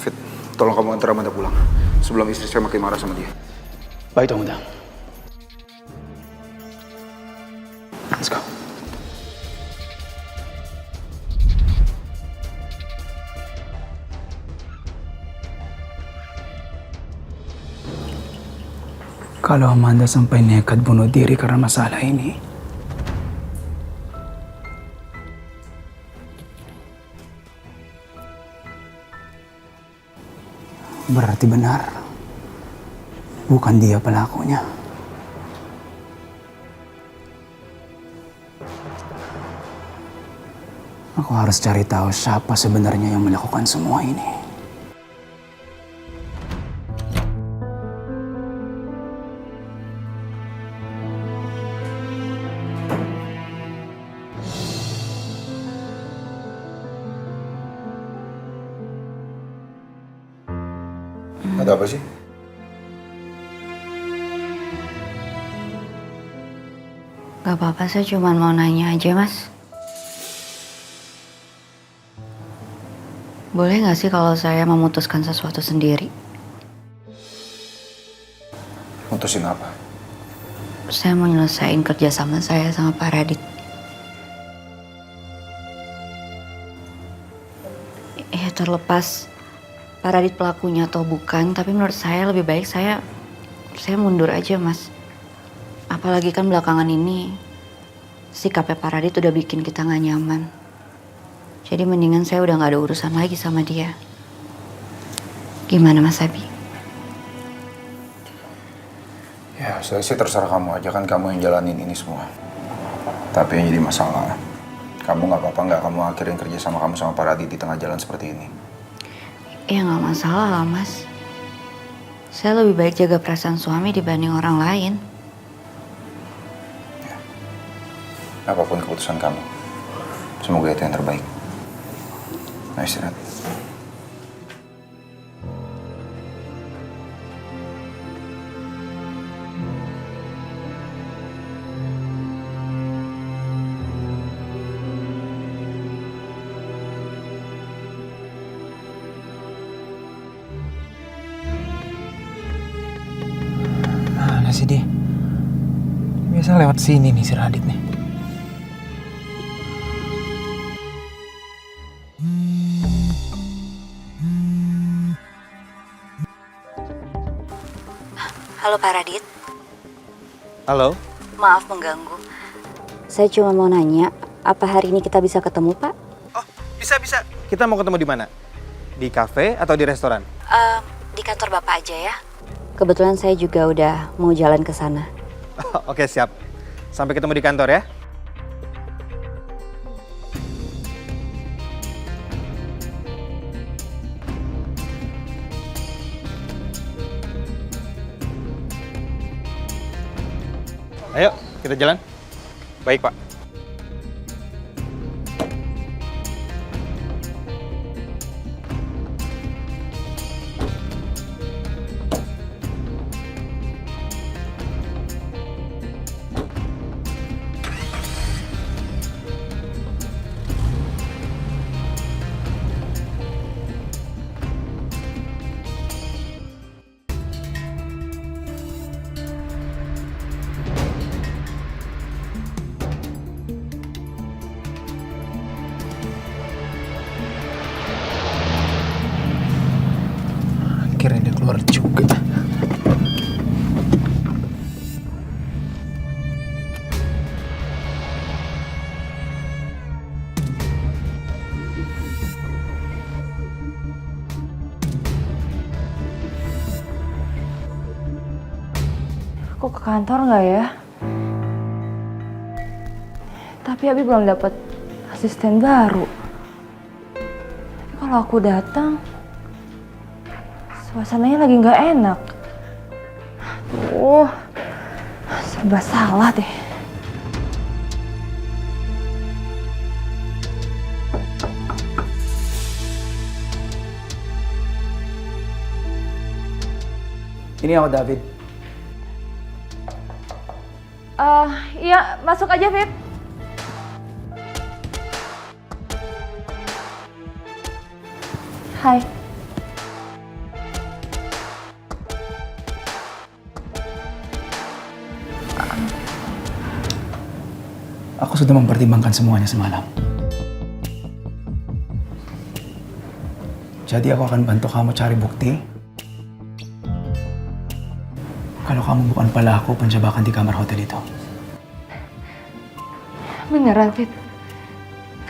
Fit, tolong kamu antar Amanda pulang. Sebelum istri saya makin marah sama dia. Baik, Tom Udang. Let's go. Kalau Amanda sampai nekat bunuh diri karena masalah ini, berarti benar, bukan dia pelakunya. Aku harus cari tahu siapa sebenarnya yang melakukan semua ini. Ada apa sih? Gak apa-apa, saya cuma mau nanya aja, Mas. Boleh gak sih kalau saya memutuskan sesuatu sendiri? Mutusin apa? Saya mau nyelesain kerjasama saya sama Pak Radit. Ya terlepas Pak Radit pelakunya atau bukan, tapi menurut saya lebih baik saya mundur aja, Mas. Apalagi kan belakangan ini sikapnya Pak Radit udah bikin kita gak nyaman. Jadi mendingan saya udah gak ada urusan lagi sama dia. Gimana, Mas Abi? Ya, saya sih terserah kamu aja, kan kamu yang jalanin ini semua. Tapi yang jadi masalah, kamu nggak apa-apa nggak kamu akhirin kerja sama kamu sama Pak Radit di tengah jalan seperti ini? Ya gak masalah lah, Mas. Saya lebih baik jaga perasaan suami dibanding orang lain. Ya. Apapun keputusan kamu, semoga itu yang terbaik. Nah, istirahat. Mana sih dia? Biasa lewat sini nih si Radit nih. Halo Pak Radit. Halo? Maaf mengganggu. Saya cuma mau nanya, apa hari ini kita bisa ketemu, Pak? Oh, bisa. Kita mau ketemu di mana? Di kafe atau di restoran? Di kantor Bapak aja ya. Kebetulan saya juga udah mau jalan ke sana. Oke, siap. Sampai ketemu di kantor ya. Ayo, kita jalan. Baik, Pak. Akhirnya dia keluar juga. Kok ke kantor nggak ya? Tapi Abi belum dapat asisten baru. Tapi kalau aku datang, suasananya lagi nggak enak. Aduh, serba salah deh. Ini aku David. Iya, masuk aja, Fit. Hai. Aku sudah mempertimbangkan semuanya semalam. Jadi aku akan bantu kamu cari bukti. Kalau kamu bukan pelaku penjebakan di kamar hotel itu. Beneran, Fit?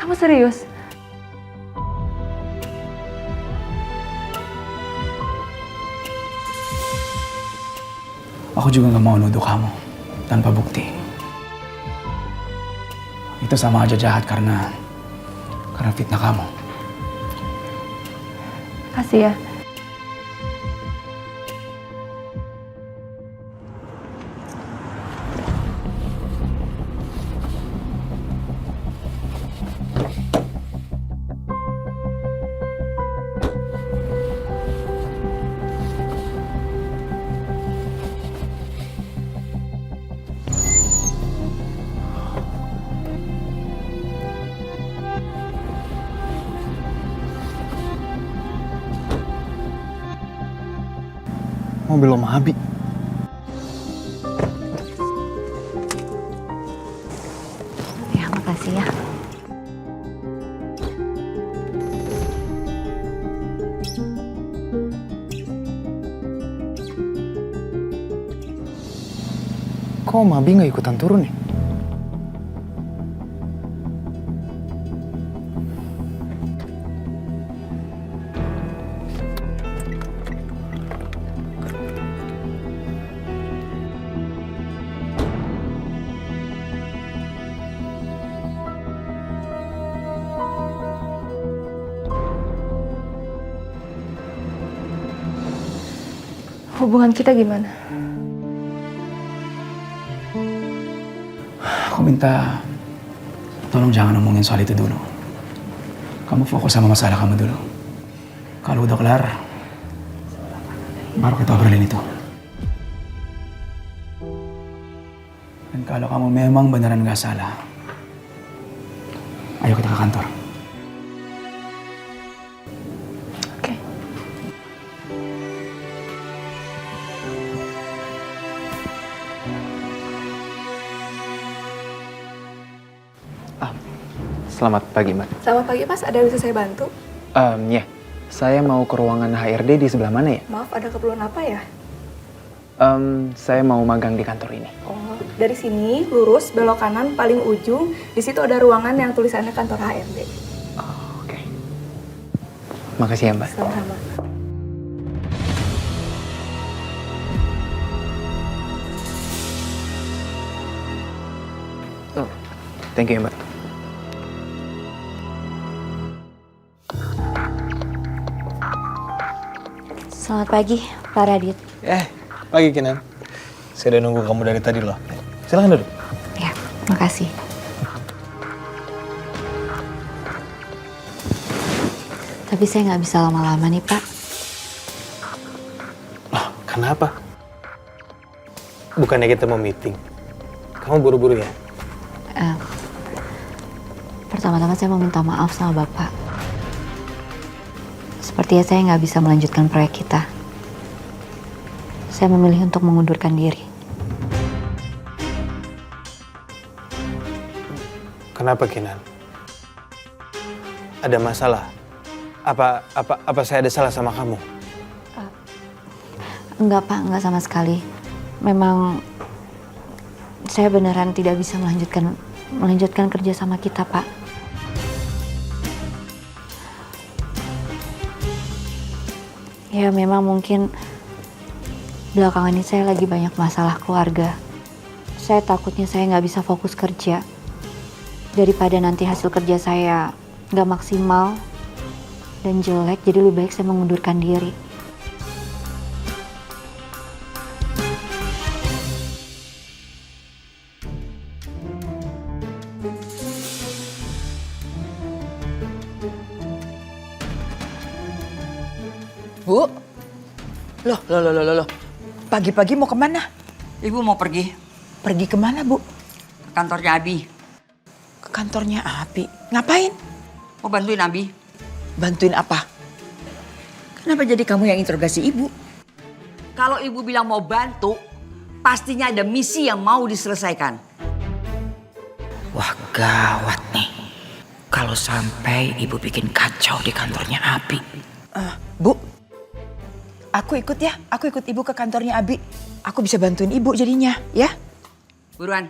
Kamu serius? Aku juga gak mau nuduh kamu tanpa bukti. Itu sama aja jahat karena fitnah kamu. Kasih ya. Mobil Om Abi. Ya, makasih ya. Kok Om Abi nggak ikutan turun ya? Hubungan kita gimana? Aku minta tolong jangan ngomongin soal itu dulu. Kamu fokus sama masalah kamu dulu. Kalau udah kelar, baru kita obrolin itu. Dan kalau kamu memang beneran gak salah, ayo kita ke kantor. Oke. Selamat pagi, Mbak. Selamat pagi Mas, ada yang bisa saya bantu? Ya, saya mau ke ruangan HRD di sebelah mana ya? Maaf, ada keperluan apa ya? Saya mau magang di kantor ini. Oh, dari sini lurus belok kanan paling ujung, di situ ada ruangan yang tulisannya kantor HRD. Oh, oke. Makasih ya, Mbak. Sama-sama. Oh, thank you ya, Mbak. Selamat pagi, Pak Radit. Pagi Kinan. Saya udah nunggu kamu dari tadi loh. Silahkan duduk. Ya, makasih. Tapi saya nggak bisa lama-lama nih, Pak. Loh, kenapa? Bukannya kita mau meeting. Kamu buru-buru ya? Pertama-tama saya mau minta maaf sama Bapak. Sepertinya saya nggak bisa melanjutkan proyek kita. Saya memilih untuk mengundurkan diri. Kenapa Kinan? Ada masalah? Apa saya ada salah sama kamu? Enggak, Pak, enggak sama sekali. Memang saya beneran tidak bisa melanjutkan kerja sama kita, Pak. Ya, memang mungkin belakangan ini saya lagi banyak masalah keluarga. Saya takutnya saya nggak bisa fokus kerja. Daripada nanti hasil kerja saya nggak maksimal dan jelek, jadi lebih baik saya mengundurkan diri. Bu? Loh. Pagi-pagi mau kemana? Ibu mau pergi Pergi kemana, Bu? ke kantornya Abi. Ke kantornya Abi. Ngapain? Mau bantuin Abi. Bantuin apa? Kenapa jadi kamu yang interogasi ibu? Kalau ibu bilang mau bantu, pastinya ada misi yang mau diselesaikan. Wah, gawat nih. Kalau sampai ibu bikin kacau di kantornya Abi. Bu, aku ikut ya. Aku ikut ibu ke kantornya Abi. Aku bisa bantuin ibu jadinya, ya? Buruan.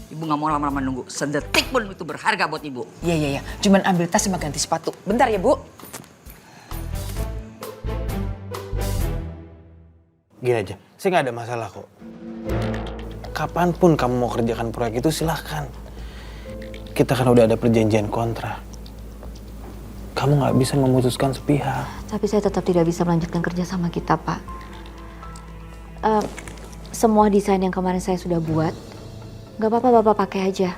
Ibu nggak mau lama-lama nunggu. Sedetik pun itu berharga buat ibu. Iya. Cuman ambil tas sama ganti sepatu. Bentar ya, Bu. Gini aja, saya nggak ada masalah kok. Kapanpun kamu mau kerjakan proyek itu silahkan. Kita kan udah ada perjanjian kontrak. Kamu nggak bisa memutuskan sepihak. Tapi saya tetap tidak bisa melanjutkan kerja sama kita, Pak. Semua desain yang kemarin saya sudah buat, nggak apa-apa Bapak pakai aja.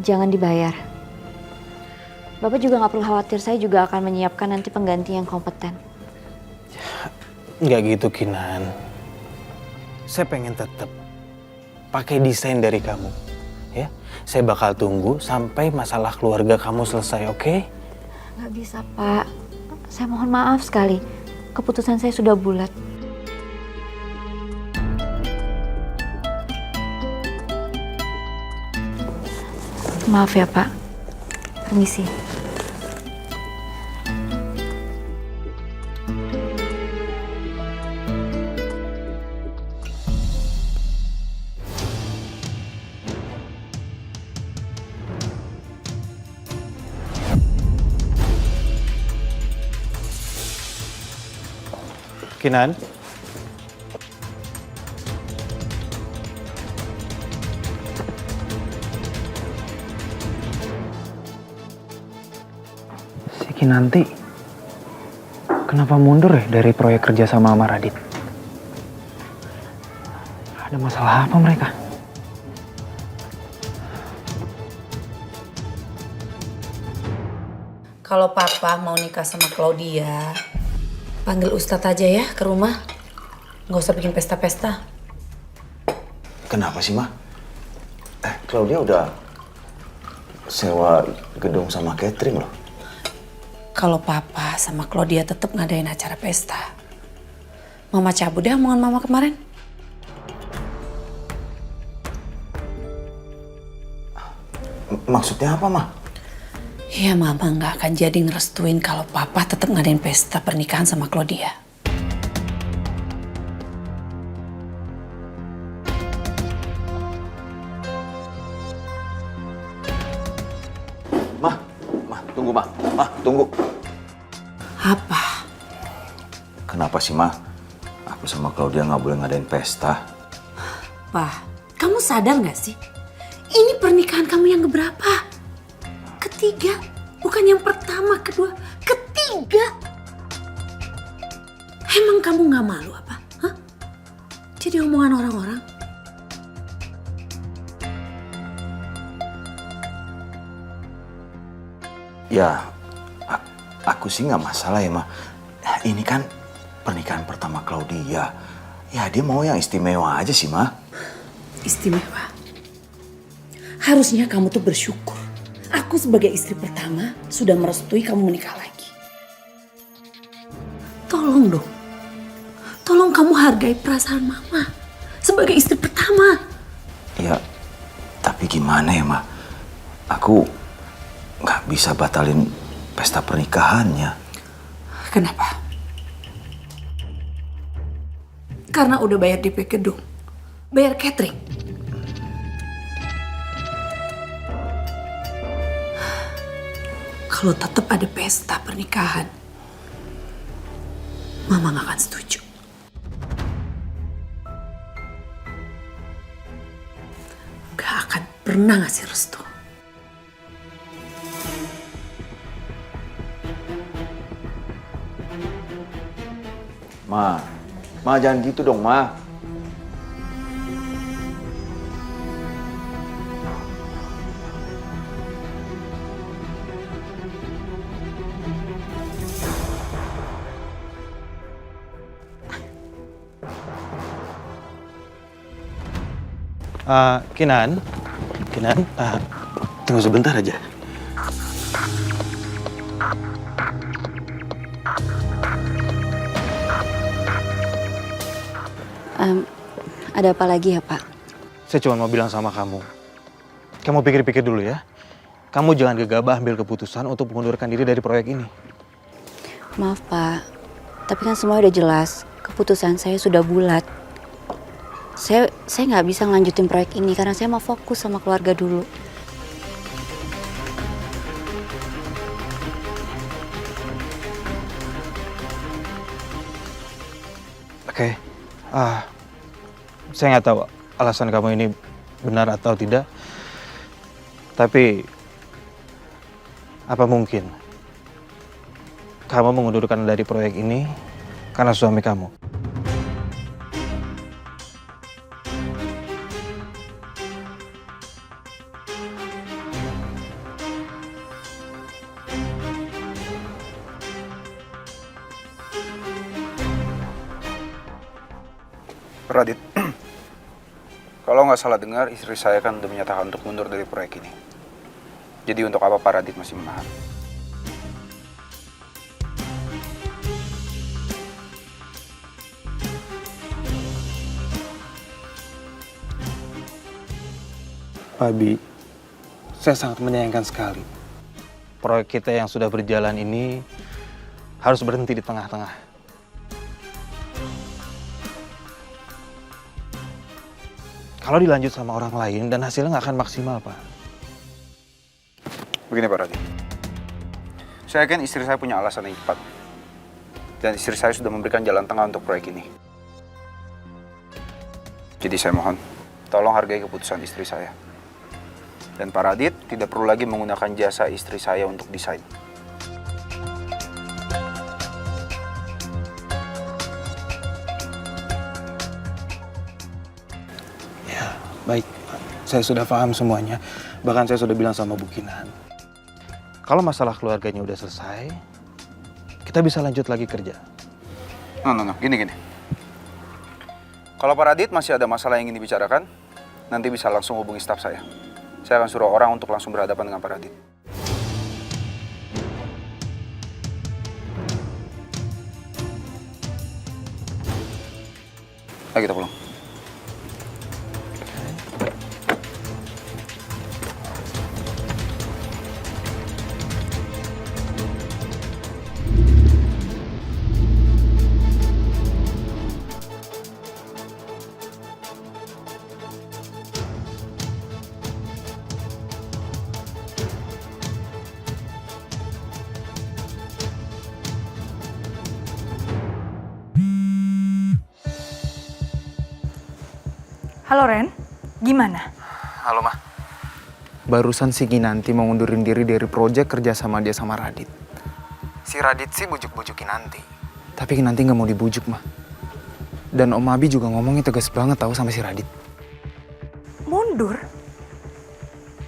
Jangan dibayar. Bapak juga nggak perlu khawatir, saya juga akan menyiapkan nanti pengganti yang kompeten. Nggak gitu, Kinan. Saya pengen tetap pakai desain dari kamu. Ya, saya bakal tunggu sampai masalah keluarga kamu selesai, oke? Nggak bisa, Pak. Saya mohon maaf sekali. Keputusan saya sudah bulat. Maaf ya, Pak. Permisi. Kinan? Si Kinanti, kenapa mundur ya dari proyek kerja sama Radit? Ada masalah apa mereka? Kalau papa mau nikah sama Claudia, panggil Ustadz aja ya ke rumah. Nggak usah bikin pesta-pesta. Kenapa sih, Ma? Claudia udah sewa gedung sama catering loh. Kalau papa sama Claudia tetap ngadain acara pesta, mama cabut deh omongan mama kemarin. Maksudnya apa, Ma? Ya mama nggak akan jadi ngerestuin kalau papa tetap ngadain pesta pernikahan sama Claudia. Tunggu, Ma. Ma, tunggu. Apa? Kenapa sih, Ma? Aku sama Claudia nggak boleh ngadain pesta. Pa, kamu sadar nggak sih? Ini pernikahan kamu yang keberapa? Ketiga, bukan yang pertama, kedua, ketiga. Emang kamu nggak malu apa? Hah? Jadi omongan orang-orang. Ya, aku sih nggak masalah ya, Ma. Ini kan pernikahan pertama Claudia. Ya, dia mau yang istimewa aja sih, Ma. Istimewa. Harusnya kamu tuh bersyukur. Aku sebagai istri pertama sudah merestui kamu menikah lagi. Tolong dong. Tolong kamu hargai perasaan mama sebagai istri pertama. Ya, tapi gimana ya, Ma? Aku nggak bisa batalin pesta pernikahannya. Kenapa? Karena udah bayar DP gedung, bayar catering. Kalau tetap ada pesta pernikahan, mama gak akan setuju. Gak akan pernah ngasih restu. Ma jangan gitu dong, Ma. Kinan, tunggu sebentar aja. Ada apa lagi ya, Pak? Saya cuma mau bilang sama kamu, kamu pikir-pikir dulu ya. Kamu jangan gegabah ambil keputusan untuk mengundurkan diri dari proyek ini. Maaf Pak, tapi kan semua udah jelas. Keputusan saya sudah bulat. Saya nggak bisa ngelanjutin proyek ini karena saya mau fokus sama keluarga dulu. Oke, saya nggak tahu alasan kamu ini benar atau tidak. Tapi, apa mungkin kamu mengundurkan dari proyek ini karena suami kamu? Radit, kalau nggak salah dengar, istri saya kan udah menyatakan untuk mundur dari proyek ini. Jadi untuk apa Pak Radit masih menahan? Pak Abi, saya sangat menyayangkan sekali. Proyek kita yang sudah berjalan ini harus berhenti di tengah-tengah. Kalau dilanjut sama orang lain dan hasilnya nggak akan maksimal, Pak. Begini Pak Radit, saya yakin istri saya punya alasan yang tepat. Dan istri saya sudah memberikan jalan tengah untuk proyek ini. Jadi saya mohon, tolong hargai keputusan istri saya. Dan Pak Radit tidak perlu lagi menggunakan jasa istri saya untuk desain. Ya, baik. Saya sudah paham semuanya. Bahkan saya sudah bilang sama Bu Kinan. Kalau masalah keluarganya udah selesai, kita bisa lanjut lagi kerja. No. Gini. Kalau Pak Radit masih ada masalah yang ingin dibicarakan, nanti bisa langsung hubungi staf saya. Saya akan suruh orang untuk langsung berhadapan dengan Pak Radit. Ayo kita pulang. Halo Ren, gimana? Halo, Ma. Barusan si Kinanti mau ngundurin diri dari proyek kerja sama dia sama Radit. Si Radit sih bujuk-bujuk Kinanti. Tapi Kinanti nggak mau dibujuk, Ma. Dan Om Abi juga ngomongnya tegas banget tahu sama si Radit. Mundur?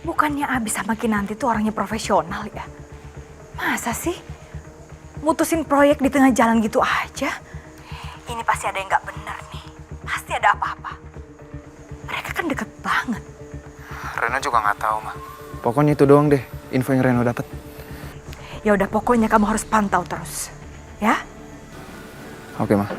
Bukannya Abi sama Kinanti tuh orangnya profesional ya? Masa sih? Mutusin proyek di tengah jalan gitu aja? Ini pasti ada yang nggak benar nih. Pasti ada apa-apa. Mereka kan deket banget. Reno juga nggak tahu, Ma. Pokoknya itu doang deh info yang Reno dapat. Ya udah pokoknya kamu harus pantau terus. Ya? Oke, Ma.